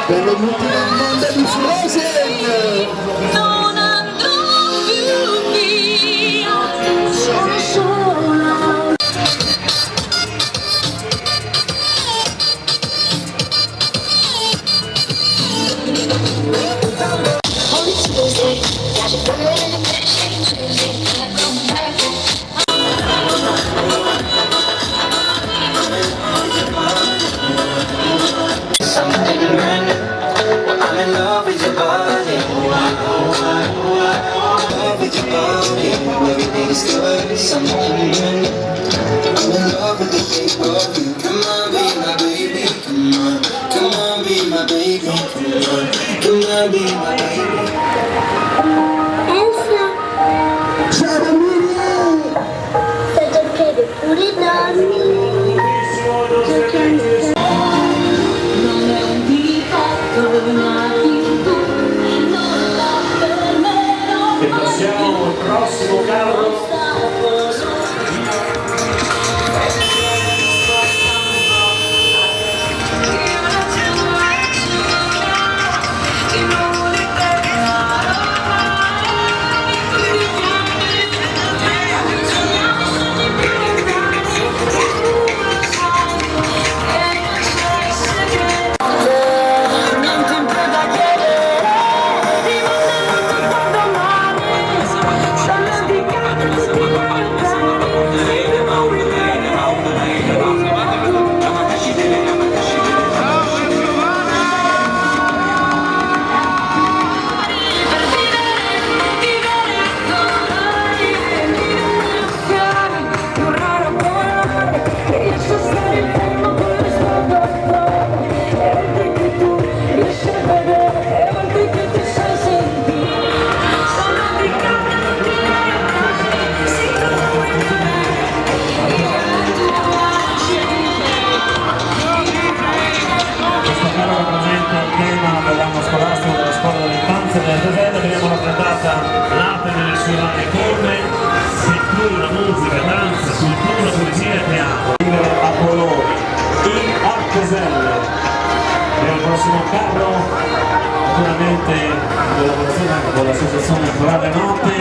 Benvenuti nel mondo di Frozen! Non andrò più via, sono sola. I'm in love with your body. Love with your body. Everything is good. Something new. I'm in love with the shape of you. Come on, be my baby. Come on, come on, be my baby. Come on, come on, be my baby. Elsa, Ciao Emilia! stai a piedi pure dormi. Non è un difetto, ma virtù. Non la fermerò. E passiamo al prossimo carro. Dell'anno scolastico della scuola dell'infanzia della Tesella. Veniamo rappresentata l'arte nelle sue varie forme, pittura, musica, danza, scultura, poesia e teatro. Vivere a colori in Arteselle. E il prossimo carro, naturalmente in collaborazione anche con l'associazione Corale Notte.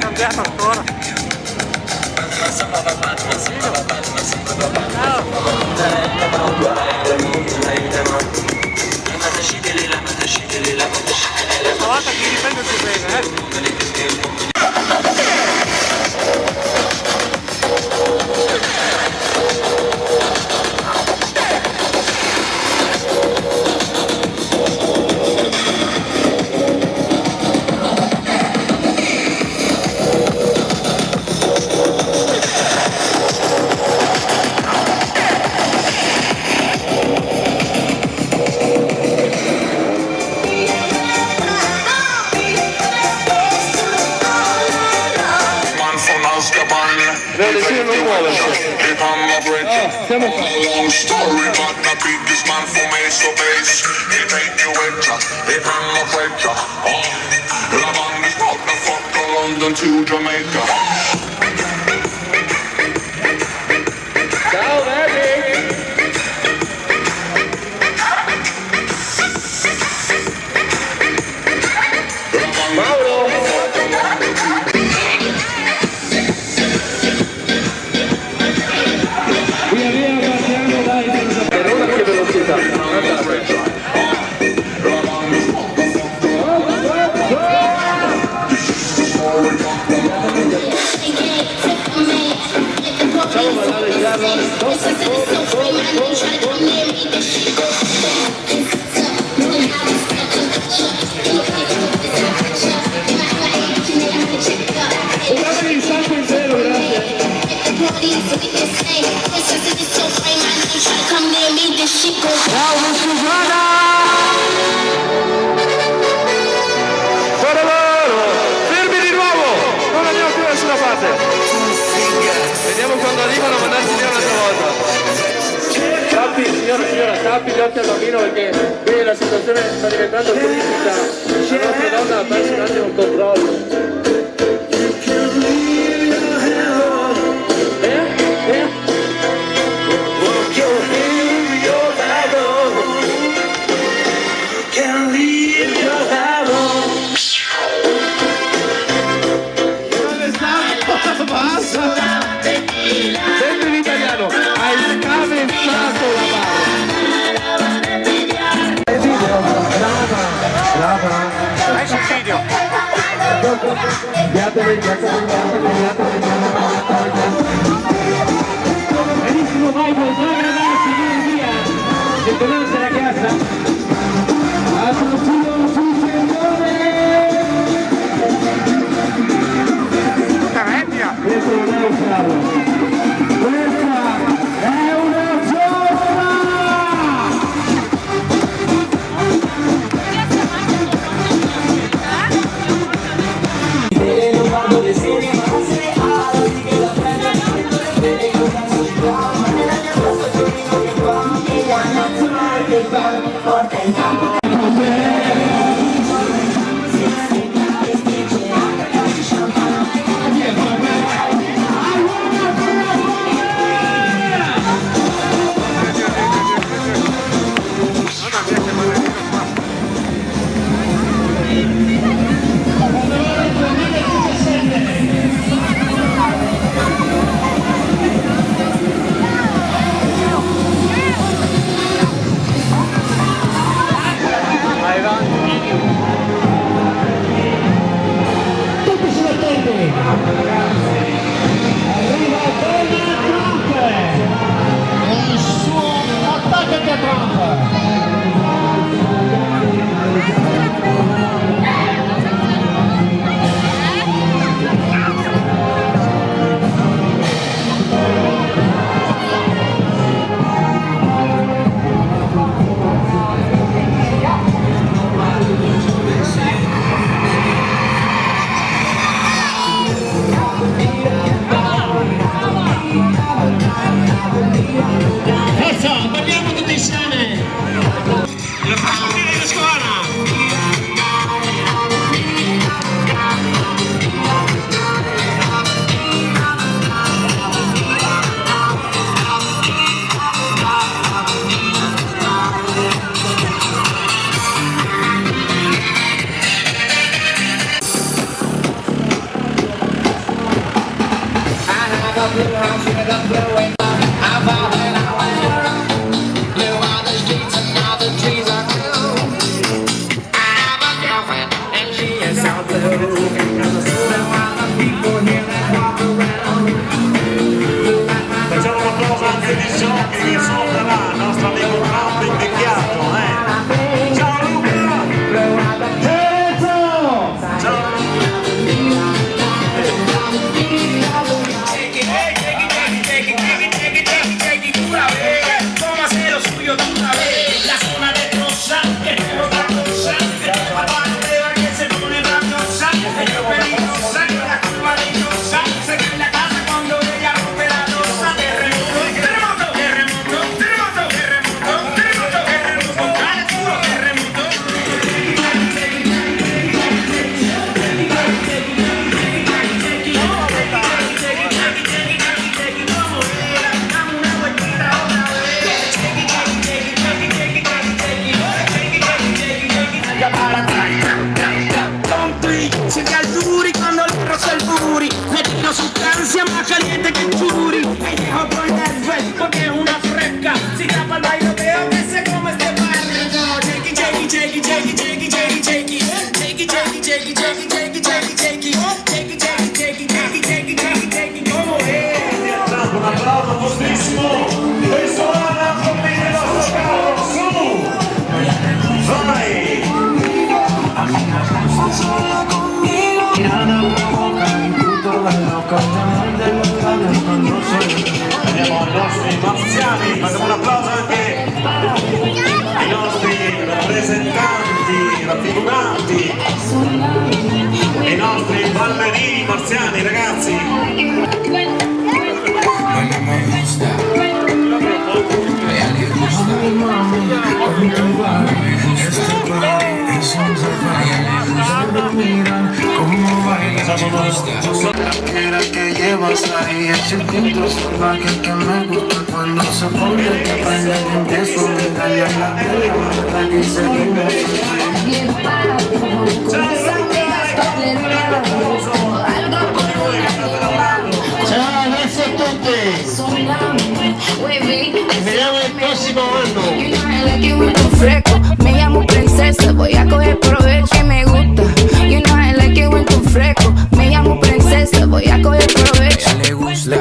Cambiato ancora. Stavolta chi riprende si bene, Long story, but the biggest man for me so base. He take you extra, he bring my pressure. La band is not the fuck to London to Jamaica. Ciao baby! Mauro! via via partiamo dai. Per ora che velocità! Facciamo ballare il carro. Come there. signora, tappi gli occhi al bambino perché qui la situazione sta diventando critica. La nostra donna ha perso un attimo il controllo. Senti l'italiano, hai scavezzato la barra. Hai sul video. Benissimo Michael, bravi ragazzi, via, benvenuti alla casa. Attenzione, signore! Tutta vecchia. Questo non è un carro. Questa è una giostra! I wanna Quiera que llevas ahí ese instinto salvaje que me gusta cuando se pone de baile y empiezo a darle a la tierra y seguimos. Ciao, grazie a tutti. Ci vediamo il prossimo anno. Me llamo princesa, voy a coger provecho que me gusta. You know I like it when tú fresco. Me llamo princesa, voy a coger provecho. A ella le gusta,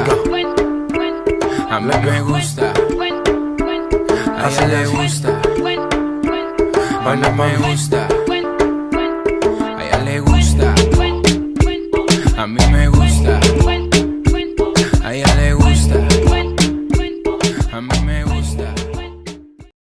a mí me gusta, a ella le gusta, a mí me gusta.